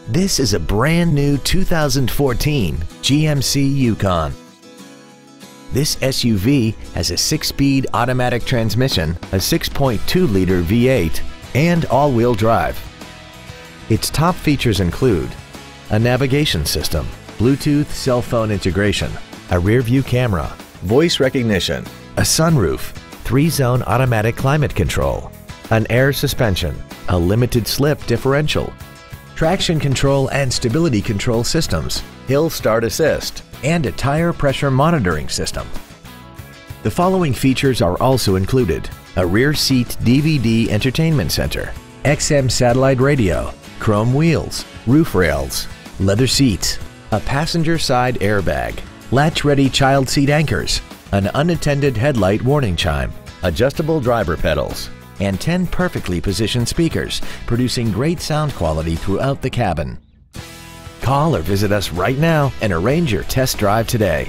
This is a brand new 2014 GMC Yukon. This SUV has a 6-speed automatic transmission, a 6.2-liter V8, and all-wheel drive. Its top features include a navigation system, Bluetooth cell phone integration, a rear-view camera, voice recognition, a sunroof, 3-zone automatic climate control, an air suspension, a limited slip differential, traction control and stability control systems, hill start assist, and a tire pressure monitoring system. The following features are also included: a rear seat DVD entertainment center, XM satellite radio, chrome wheels, roof rails, leather seats, a passenger side airbag, latch-ready child seat anchors, an unattended headlight warning chime, adjustable driver pedals, and 10 perfectly positioned speakers, producing great sound quality throughout the cabin. Call or visit us right now and arrange your test drive today.